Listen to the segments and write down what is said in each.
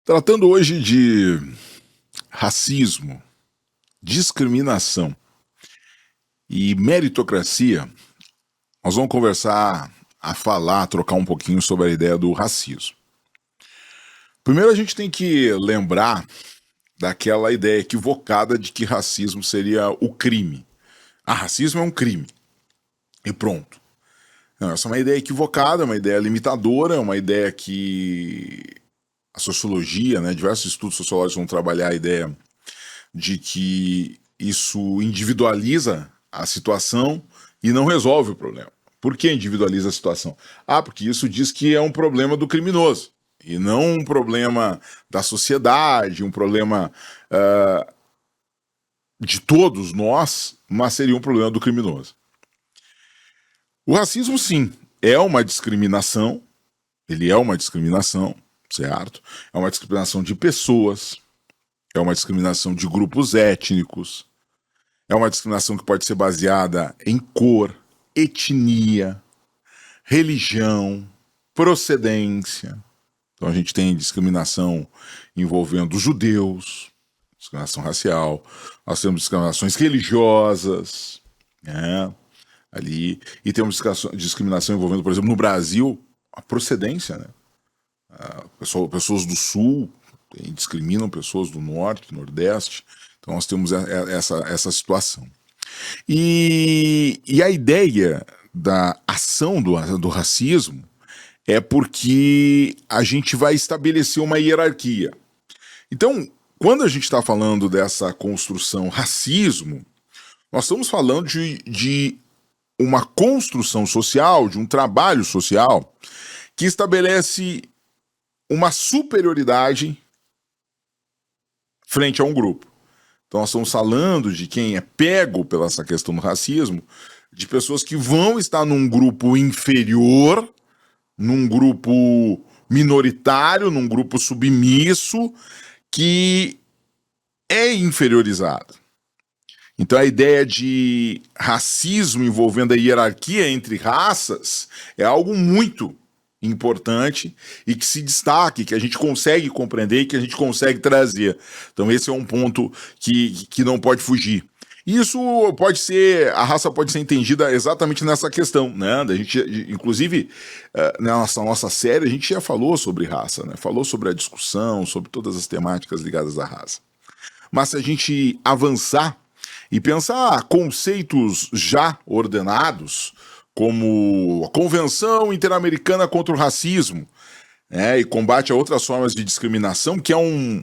Tratando hoje de racismo, discriminação e meritocracia, nós vamos trocar um pouquinho sobre a ideia do racismo. Primeiro a gente tem que lembrar daquela ideia equivocada de que racismo seria o crime. Racismo é um crime. E pronto. Não, essa é uma ideia equivocada, uma ideia limitadora, uma ideia que a sociologia, diversos estudos sociológicos vão trabalhar a ideia de que isso individualiza a situação e não resolve o problema. Por que individualiza a situação? Porque isso diz que é um problema do criminoso e não um problema da sociedade, um problema de todos nós, mas seria um problema do criminoso. O racismo, sim, é uma discriminação, ele é uma discriminação, certo? É uma discriminação de pessoas, é uma discriminação de grupos étnicos, é uma discriminação que pode ser baseada em cor, etnia, religião, procedência. Então a gente tem discriminação envolvendo judeus, discriminação racial, nós temos discriminações religiosas, ali, e temos discriminação envolvendo, por exemplo, no Brasil, a procedência, pessoas do Sul discriminam pessoas do Norte, do Nordeste. Então nós temos essa situação. E a ideia da ação do racismo é porque a gente vai estabelecer uma hierarquia. Então, quando a gente está falando dessa construção racismo, nós estamos falando de uma construção social, de um trabalho social que estabelece uma superioridade frente a um grupo. Então nós estamos falando de quem é pego pela essa questão do racismo, de pessoas que vão estar num grupo inferior, num grupo minoritário, num grupo submisso, que é inferiorizado. Então a ideia de racismo envolvendo a hierarquia entre raças é algo muito importante e que se destaque, que a gente consegue compreender e que a gente consegue trazer. Então esse é um ponto que não pode fugir. Isso pode ser, a raça pode ser entendida exatamente nessa questão, A gente, inclusive, na nossa série, a gente já falou sobre raça, Falou sobre a discussão, sobre todas as temáticas ligadas à raça. Mas se a gente avançar e pensar conceitos já ordenados, como a Convenção Interamericana contra o Racismo, e combate a outras formas de discriminação, que é um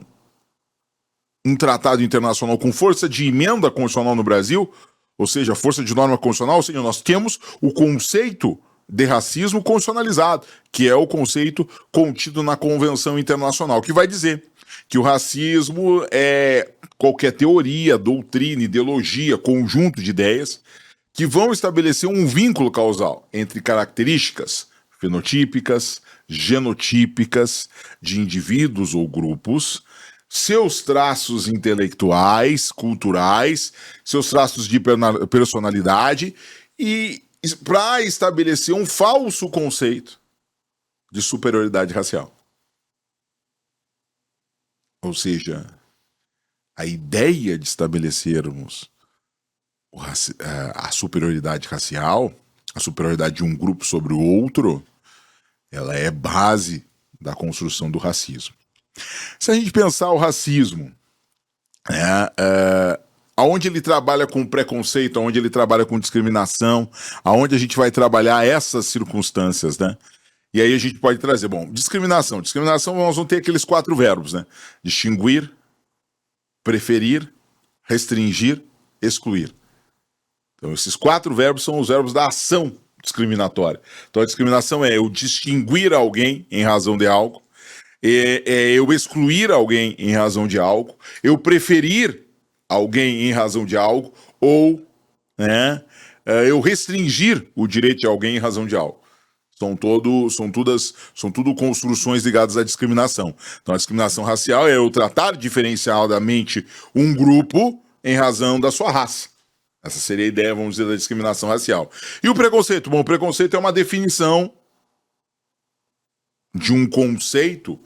tratado internacional com força de emenda constitucional no Brasil, ou seja, força de norma constitucional, ou seja, nós temos o conceito de racismo constitucionalizado, que é o conceito contido na Convenção Internacional, que vai dizer que o racismo é qualquer teoria, doutrina, ideologia, conjunto de ideias que vão estabelecer um vínculo causal entre características fenotípicas, genotípicas de indivíduos ou grupos, seus traços intelectuais, culturais, seus traços de personalidade e para estabelecer um falso conceito de superioridade racial. Ou seja, a ideia de estabelecermos a superioridade racial, a superioridade de um grupo sobre o outro, ela é base da construção do racismo. Se a gente pensar o racismo, aonde ele trabalha com preconceito, aonde ele trabalha com discriminação, aonde a gente vai trabalhar essas circunstâncias, E aí a gente pode trazer, discriminação. Discriminação, nós vamos ter aqueles 4 verbos, Distinguir, preferir, restringir, excluir. Então, esses 4 verbos são os verbos da ação discriminatória. Então, a discriminação é eu distinguir alguém em razão de algo, eu excluir alguém em razão de algo, eu preferir alguém em razão de algo, ou eu restringir o direito de alguém em razão de algo. São tudo construções ligadas à discriminação. Então, a discriminação racial é eu tratar diferenciadamente um grupo em razão da sua raça. Essa seria a ideia, vamos dizer, da discriminação racial. E o preconceito? O preconceito é uma definição de um conceito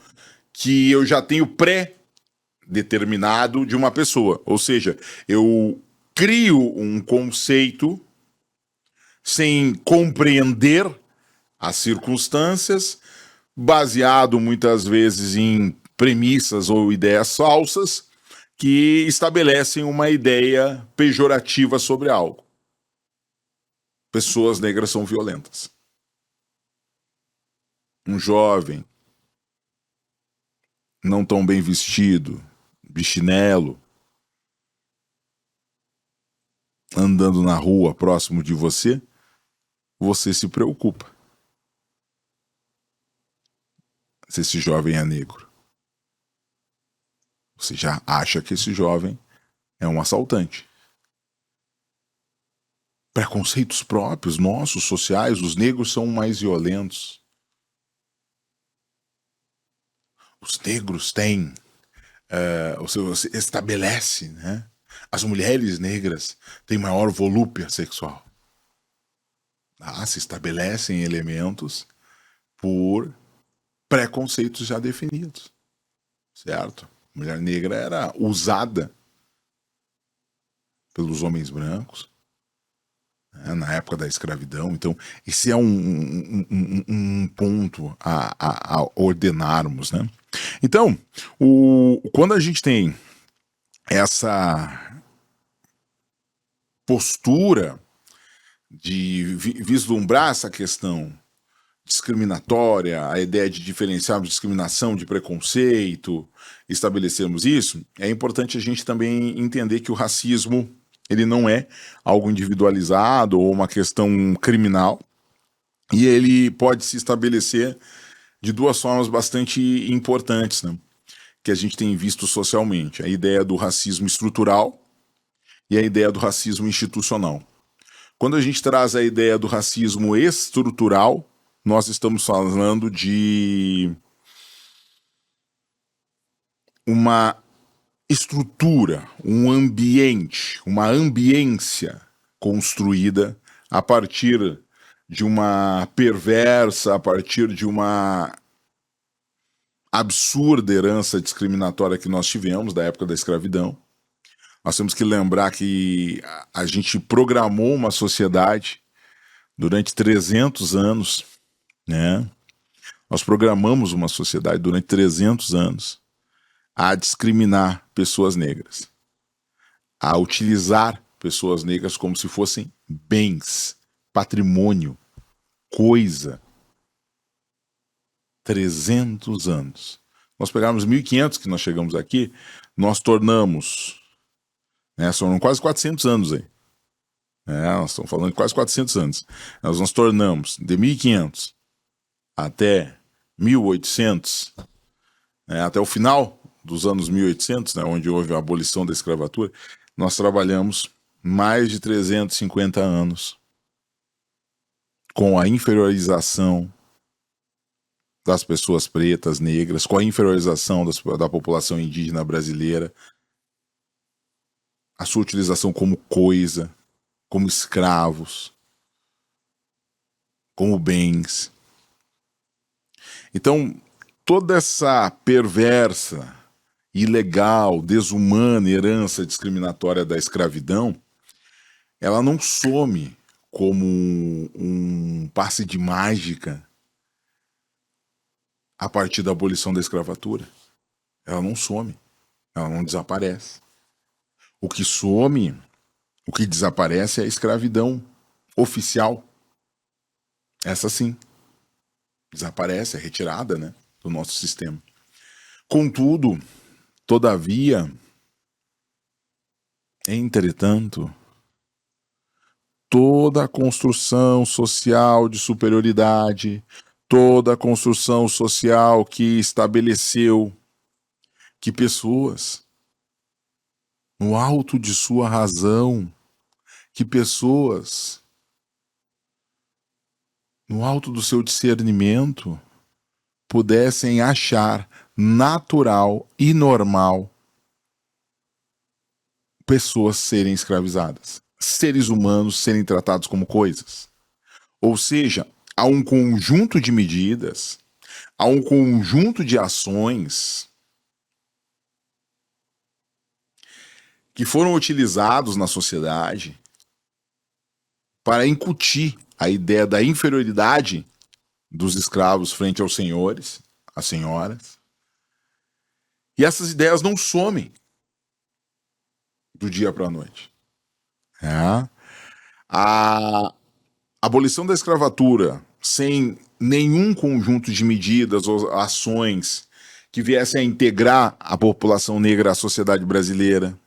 que eu já tenho pré-determinado de uma pessoa. Ou seja, eu crio um conceito sem compreender as circunstâncias, baseado muitas vezes em premissas ou ideias falsas que estabelecem uma ideia pejorativa sobre algo. Pessoas negras são violentas. Um jovem não tão bem vestido, de chinelo, andando na rua próximo de você, você se preocupa se esse jovem é negro. Você já acha que esse jovem é um assaltante. Preconceitos próprios, nossos, sociais, os negros são mais violentos. Os negros têm, você estabelece, né? As mulheres negras têm maior volúpia sexual. Se estabelecem elementos por preconceitos já definidos, certo? A mulher negra era usada pelos homens brancos, né, na época da escravidão. Então, esse é um ponto a ordenarmos, né? Então, quando a gente tem essa postura de vislumbrar essa questão discriminatória, a ideia de diferenciarmos discriminação de preconceito, estabelecermos isso, é importante a gente também entender que o racismo ele não é algo individualizado ou uma questão criminal, e ele pode se estabelecer de duas formas bastante importantes, né, que a gente tem visto socialmente: a ideia do racismo estrutural e a ideia do racismo institucional. Quando a gente traz a ideia do racismo estrutural, nós estamos falando de uma estrutura, um ambiente, uma ambiência construída a partir de uma perversa, a partir de uma absurda herança discriminatória que nós tivemos da época da escravidão. Nós temos que lembrar que a gente programou uma sociedade durante 300 anos, né? Nós programamos uma sociedade durante 300 anos a discriminar pessoas negras, a utilizar pessoas negras como se fossem bens, patrimônio, coisa. 300 anos. Nós pegamos 1500 que nós chegamos aqui, nós tornamos, né, são quase 400 anos aí. Nós estamos falando de quase 400 anos. Nós tornamos de 1500 até 1800, né, até o final dos anos 1800, né, onde houve a abolição da escravatura, nós trabalhamos mais de 350 anos com a inferiorização das pessoas pretas, negras, com a inferiorização da população indígena brasileira, a sua utilização como coisa, como escravos, como bens. Então, toda essa perversa, ilegal, desumana herança discriminatória da escravidão, ela não some como um passe de mágica a partir da abolição da escravatura. Ela não some, ela não desaparece. O que some, o que desaparece é a escravidão oficial. Essa sim, desaparece, é retirada, né, do nosso sistema. Contudo, todavia, entretanto, toda a construção social de superioridade, toda a construção social que estabeleceu que pessoas, no alto de sua razão, que pessoas, no alto do seu discernimento, pudessem achar natural e normal pessoas serem escravizadas, seres humanos serem tratados como coisas. Ou seja, há um conjunto de medidas, a um conjunto de ações que foram utilizados na sociedade para incutir a ideia da inferioridade dos escravos frente aos senhores, às senhoras. E essas ideias não somem do dia para a noite. A abolição da escravatura sem nenhum conjunto de medidas ou ações que viessem a integrar a população negra à sociedade brasileira,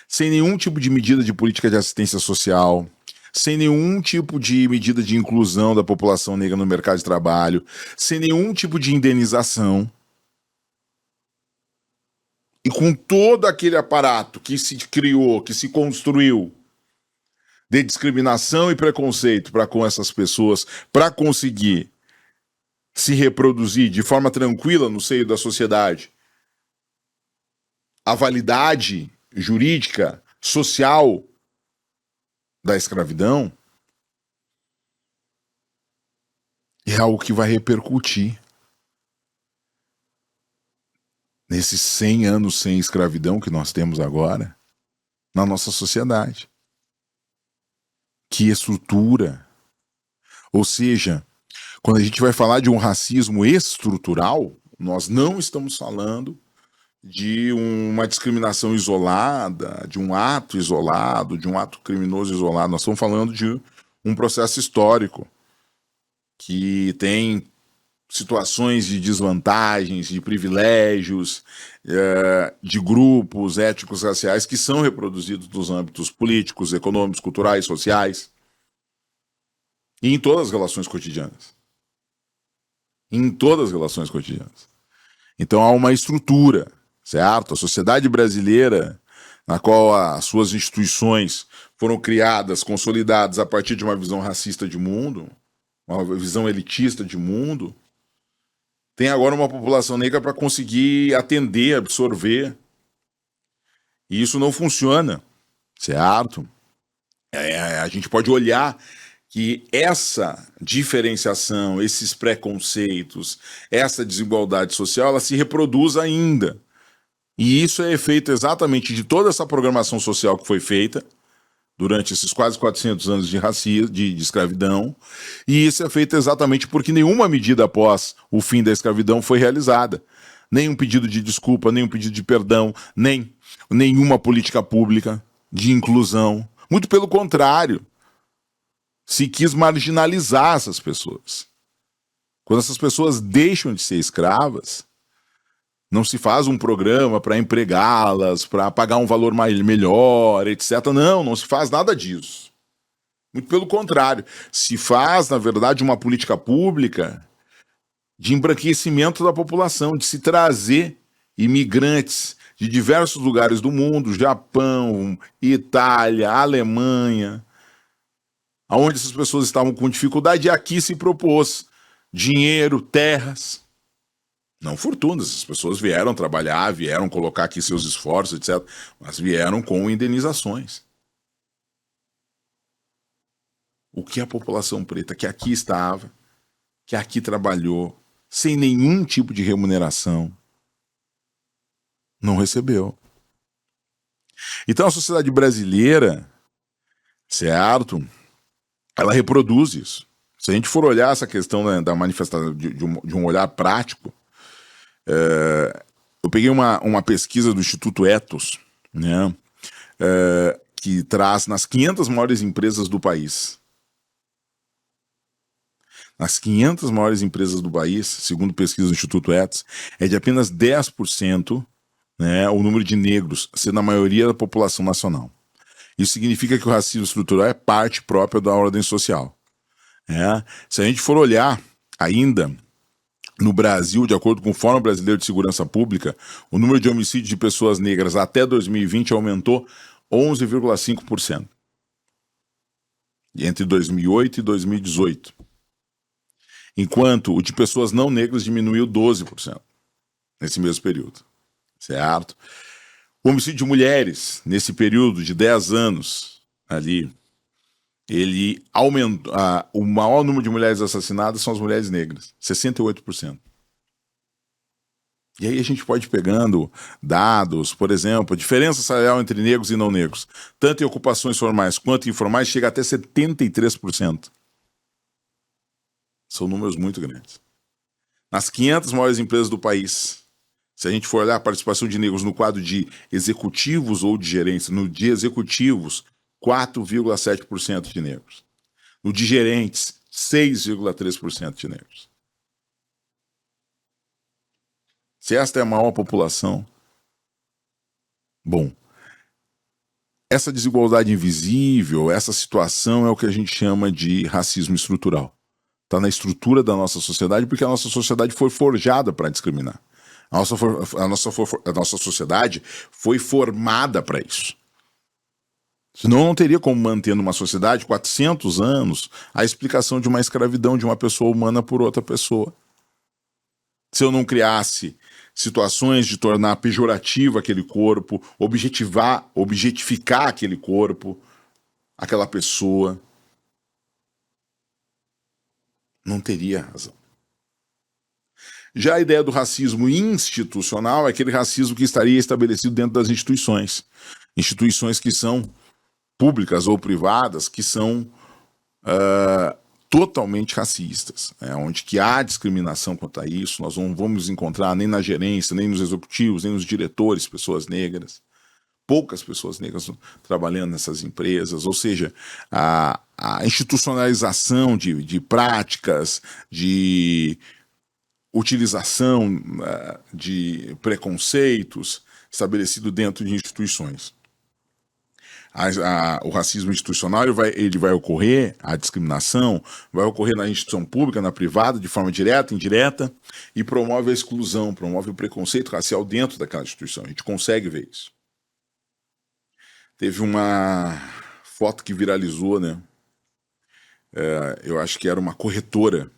sem nenhum tipo de medida de política de assistência social, sem nenhum tipo de medida de inclusão da população negra no mercado de trabalho, sem nenhum tipo de indenização, e com todo aquele aparato que se criou, que se construiu, de discriminação e preconceito para com essas pessoas, para conseguir se reproduzir de forma tranquila no seio da sociedade, a validade jurídica, social da escravidão, é algo que vai repercutir nesses 100 anos sem escravidão que nós temos agora na nossa sociedade. Que estrutura. Ou seja, quando a gente vai falar de um racismo estrutural, nós não estamos falando de uma discriminação isolada, de um ato isolado, de um ato criminoso isolado. Nós estamos falando de um processo histórico que tem situações de desvantagens, de privilégios, de grupos étnicos raciais que são reproduzidos nos âmbitos políticos, econômicos, culturais, sociais e em todas as relações cotidianas. Em todas as relações cotidianas. Então há uma estrutura, certo? A sociedade brasileira, na qual as suas instituições foram criadas, consolidadas a partir de uma visão racista de mundo, uma visão elitista de mundo, tem agora uma população negra para conseguir atender, absorver. E isso não funciona, certo? A gente pode olhar que essa diferenciação, esses preconceitos, essa desigualdade social, ela se reproduz ainda. E isso é efeito exatamente de toda essa programação social que foi feita durante esses quase 400 anos de racismo, de escravidão, e isso é feito exatamente porque nenhuma medida após o fim da escravidão foi realizada. Nenhum pedido de desculpa, nenhum pedido de perdão, nenhuma política pública de inclusão. Muito pelo contrário, se quis marginalizar essas pessoas. Quando essas pessoas deixam de ser escravas, não se faz um programa para empregá-las, para pagar um valor melhor, etc. Não se faz nada disso. Muito pelo contrário, se faz, na verdade, uma política pública de embranquecimento da população, de se trazer imigrantes de diversos lugares do mundo, Japão, Itália, Alemanha, onde essas pessoas estavam com dificuldade, e aqui se propôs dinheiro, terras, não fortunas. Essas pessoas vieram trabalhar, vieram colocar aqui seus esforços, etc., mas vieram com indenizações. O que a população preta que aqui estava, que aqui trabalhou, sem nenhum tipo de remuneração, não recebeu. Então a sociedade brasileira, certo, ela reproduz isso. Se a gente for olhar essa questão, né, da manifestação de um olhar prático, eu peguei uma pesquisa do Instituto Ethos, né, que traz nas 500 maiores empresas do país. Nas 500 maiores empresas do país, segundo pesquisa do Instituto Ethos, é de apenas 10%, né, o número de negros, sendo a maioria da população nacional. Isso significa que o racismo estrutural é parte própria da ordem social. Se a gente for olhar ainda no Brasil, de acordo com o Fórum Brasileiro de Segurança Pública, o número de homicídios de pessoas negras até 2020 aumentou 11,5%. Entre 2008 e 2018. Enquanto o de pessoas não negras diminuiu 12% nesse mesmo período. Certo? O homicídio de mulheres, nesse período de 10 anos ali, ele aumentou. O maior número de mulheres assassinadas são as mulheres negras, 68%. E aí a gente pode ir pegando dados, por exemplo, a diferença salarial entre negros e não negros, tanto em ocupações formais quanto informais, chega até 73%. São números muito grandes. Nas 500 maiores empresas do país, se a gente for olhar a participação de negros no quadro de executivos ou de gerentes, no de executivos, 4,7% de negros. No de gerentes, 6,3% de negros. Se esta é a maior população, bom, essa desigualdade invisível, essa situação é o que a gente chama de racismo estrutural. Está na estrutura da nossa sociedade porque a nossa sociedade foi forjada para discriminar. A nossa sociedade foi formada para isso. Senão não teria como manter numa sociedade 400 anos a explicação de uma escravidão de uma pessoa humana por outra pessoa. Se eu não criasse situações de tornar pejorativo aquele corpo, objetificar aquele corpo, aquela pessoa, não teria razão. Já a ideia do racismo institucional é aquele racismo que estaria estabelecido dentro das instituições. Instituições que são públicas ou privadas, que são totalmente racistas, onde que há discriminação quanto a isso. Nós não vamos encontrar nem na gerência, nem nos executivos, nem nos diretores pessoas negras. Poucas pessoas negras trabalhando nessas empresas, ou seja, a institucionalização de práticas, de utilização de preconceitos estabelecido dentro de instituições. O racismo institucional ele vai ocorrer, a discriminação vai ocorrer na instituição pública, na privada, de forma direta, indireta, e promove a exclusão, promove o preconceito racial dentro daquela instituição. A gente consegue ver isso. Teve uma foto que viralizou, né? Eu acho que era uma corretora.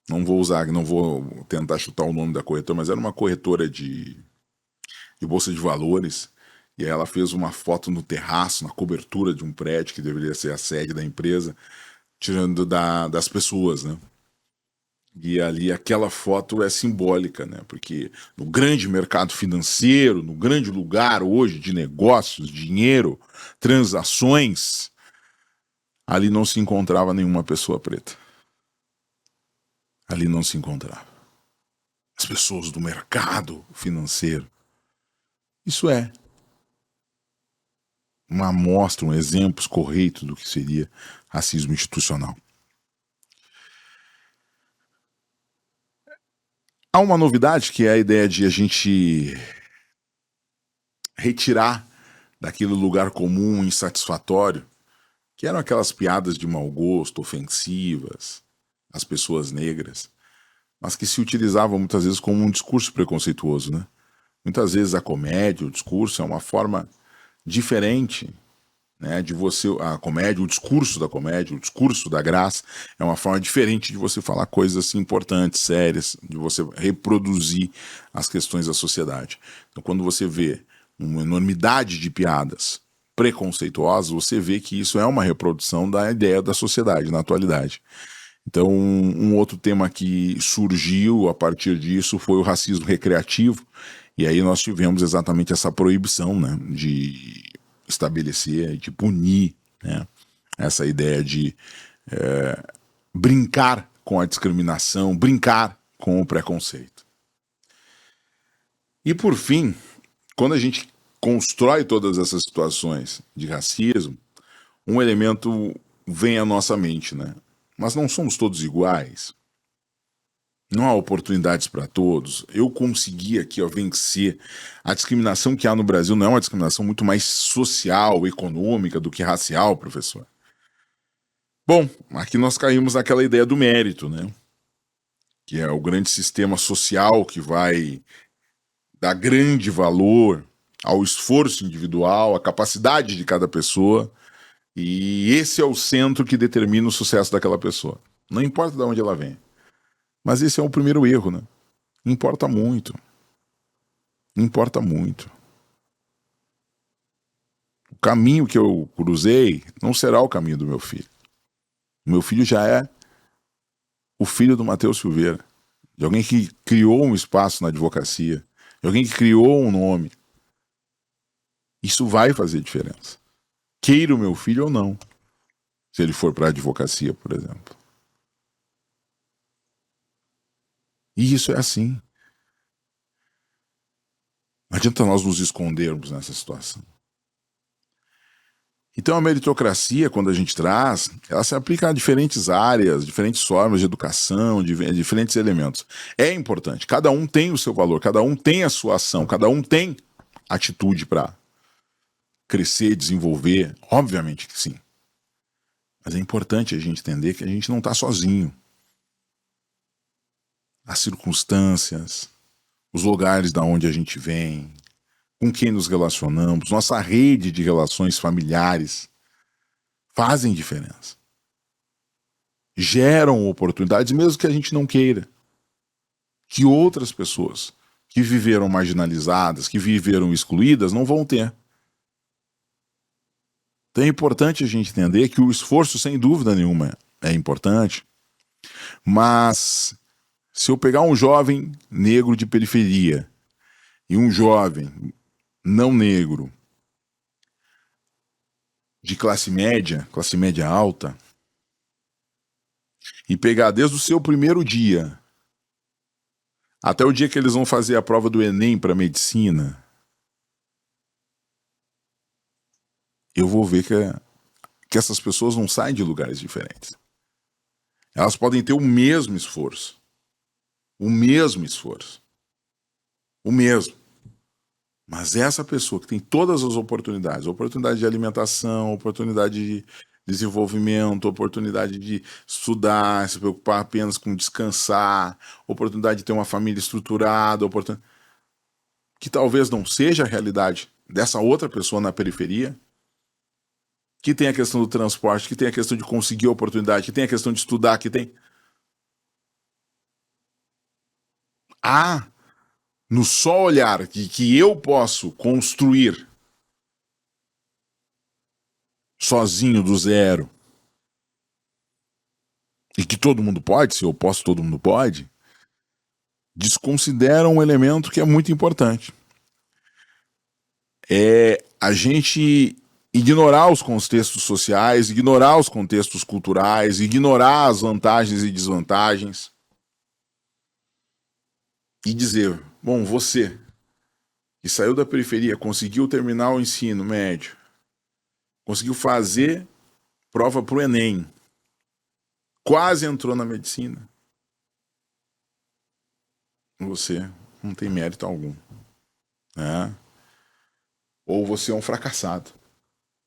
Não vou tentar chutar o nome da corretora, mas era uma corretora de bolsa de valores. E aí ela fez uma foto no terraço, na cobertura de um prédio que deveria ser a sede da empresa, tirando das pessoas, né? E ali aquela foto é simbólica, né? Porque no grande mercado financeiro, no grande lugar hoje de negócios, dinheiro, transações, ali não se encontrava nenhuma pessoa preta. Ali não se encontrava. As pessoas do mercado financeiro. Isso é uma amostra, um exemplo escorreito do que seria racismo institucional. Há uma novidade que é a ideia de a gente retirar daquele lugar comum insatisfatório, que eram aquelas piadas de mau gosto, ofensivas, às pessoas negras, mas que se utilizavam muitas vezes como um discurso preconceituoso, né? Muitas vezes a comédia, o discurso é uma forma diferente, né, de você, a comédia, o discurso da comédia, o discurso da graça é uma forma diferente de você falar coisas assim, importantes, sérias, de você reproduzir as questões da sociedade. Então, quando você vê uma enormidade de piadas preconceituosas, você vê que isso é uma reprodução da ideia da sociedade na atualidade. Então, um outro tema que surgiu a partir disso foi o racismo recreativo, e aí nós tivemos exatamente essa proibição, né, de estabelecer, de punir, né, essa ideia de brincar com a discriminação, brincar com o preconceito. E por fim, quando a gente constrói todas essas situações de racismo, um elemento vem à nossa mente, né? Mas não somos todos iguais. Não há oportunidades para todos. Eu consegui aqui vencer. A discriminação que há no Brasil não é uma discriminação muito mais social, econômica do que racial, professor. Bom, aqui nós caímos naquela ideia do mérito, né? Que é o grande sistema social que vai dar grande valor ao esforço individual, à capacidade de cada pessoa. E esse é o centro que determina o sucesso daquela pessoa. Não importa de onde ela vem. Mas esse é o primeiro erro, né? Importa muito. Importa muito. O caminho que eu cruzei não será o caminho do meu filho. O meu filho já é o filho do Matheus Silveira. de alguém que criou um espaço na advocacia, de alguém que criou um nome. Isso vai fazer diferença. Queira o meu filho ou não, se ele for para a advocacia, por exemplo. E isso é assim. Não adianta nós nos escondermos nessa situação. Então a meritocracia, quando a gente traz, ela se aplica a diferentes áreas, diferentes formas de educação, diferentes elementos. É importante, cada um tem o seu valor, cada um tem a sua ação, cada um tem atitude para crescer, desenvolver, obviamente que sim. Mas é importante a gente entender que a gente não está sozinho. As circunstâncias, os lugares da onde a gente vem, com quem nos relacionamos, nossa rede de relações familiares fazem diferença. Geram oportunidades, mesmo que a gente não queira. Que outras pessoas que viveram marginalizadas, que viveram excluídas, não vão ter. Então é importante a gente entender que o esforço, sem dúvida nenhuma, é importante, mas se eu pegar um jovem negro de periferia e um jovem não negro de classe média alta, e pegar desde o seu primeiro dia até o dia que eles vão fazer a prova do Enem para medicina, eu vou ver que essas pessoas não saem de lugares diferentes. Elas podem ter o mesmo esforço. O mesmo esforço. O mesmo. Mas essa pessoa que tem todas as oportunidades, oportunidade de alimentação, oportunidade de desenvolvimento, oportunidade de estudar, se preocupar apenas com descansar, oportunidade de ter uma família estruturada, que talvez não seja a realidade dessa outra pessoa na periferia, que tem a questão do transporte, que tem a questão de conseguir a oportunidade, que tem a questão de estudar, que tem... no só olhar que eu posso construir sozinho do zero, e que todo mundo pode, se eu posso, todo mundo pode, desconsidera um elemento que é muito importante. É a gente ignorar os contextos sociais, ignorar os contextos culturais, ignorar as vantagens e desvantagens e dizer, bom, você que saiu da periferia, conseguiu terminar o ensino médio, conseguiu fazer prova para o Enem, quase entrou na medicina, você não tem mérito algum, né? Ou você é um fracassado.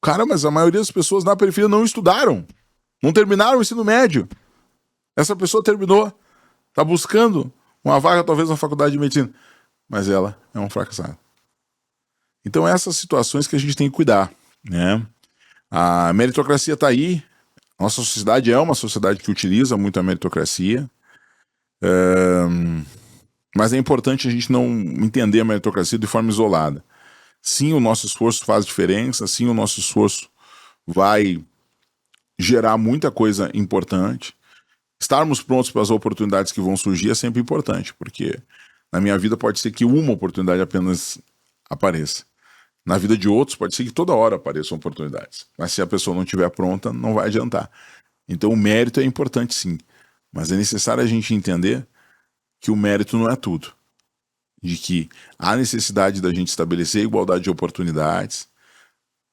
Cara, mas a maioria das pessoas na periferia não estudaram, não terminaram o ensino médio. Essa pessoa terminou, tá buscando uma vaga talvez na faculdade de medicina, mas ela é um fracassado. Então essas situações que a gente tem que cuidar, né? A meritocracia está aí. Nossa sociedade é uma sociedade que utiliza muito a meritocracia. Mas é importante a gente não entender a meritocracia de forma isolada. Sim, o nosso esforço faz diferença, sim, o nosso esforço vai gerar muita coisa importante. Estarmos prontos para as oportunidades que vão surgir é sempre importante, porque na minha vida pode ser que uma oportunidade apenas apareça. Na vida de outros pode ser que toda hora apareçam oportunidades. Mas se a pessoa não estiver pronta, não vai adiantar. Então o mérito é importante sim, mas é necessário a gente entender que o mérito não é tudo. De que há necessidade da gente estabelecer igualdade de oportunidades,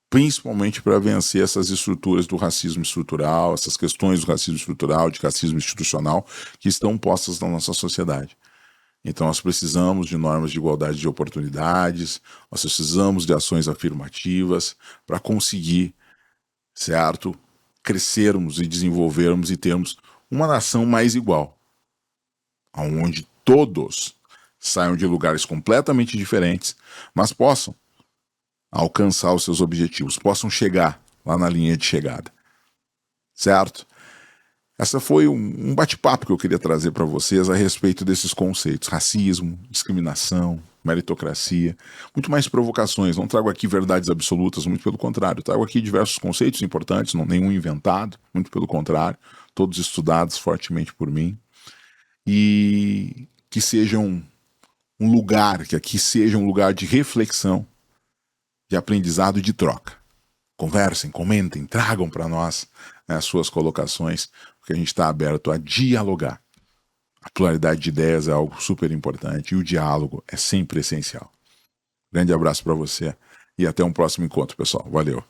principalmente para vencer essas estruturas do racismo estrutural, essas questões do racismo estrutural, de racismo institucional, que estão postas na nossa sociedade. Então nós precisamos de normas de igualdade de oportunidades, nós precisamos de ações afirmativas para conseguir, certo, crescermos e desenvolvermos e termos uma nação mais igual, onde todos saiam de lugares completamente diferentes, mas possam alcançar os seus objetivos, possam chegar lá na linha de chegada, certo? Essa foi um bate-papo que eu queria trazer para vocês a respeito desses conceitos: racismo, discriminação, meritocracia, muito mais provocações. Não trago aqui verdades absolutas, muito pelo contrário. Trago aqui diversos conceitos importantes, não nenhum inventado, muito pelo contrário, todos estudados fortemente por mim. e que seja um lugar, que aqui seja um lugar de reflexão, de aprendizado e de troca. Conversem, comentem, tragam para nós, né, as suas colocações, porque a gente está aberto a dialogar. A pluralidade de ideias é algo super importante e o diálogo é sempre essencial. Grande abraço para você e até um próximo encontro, pessoal. Valeu!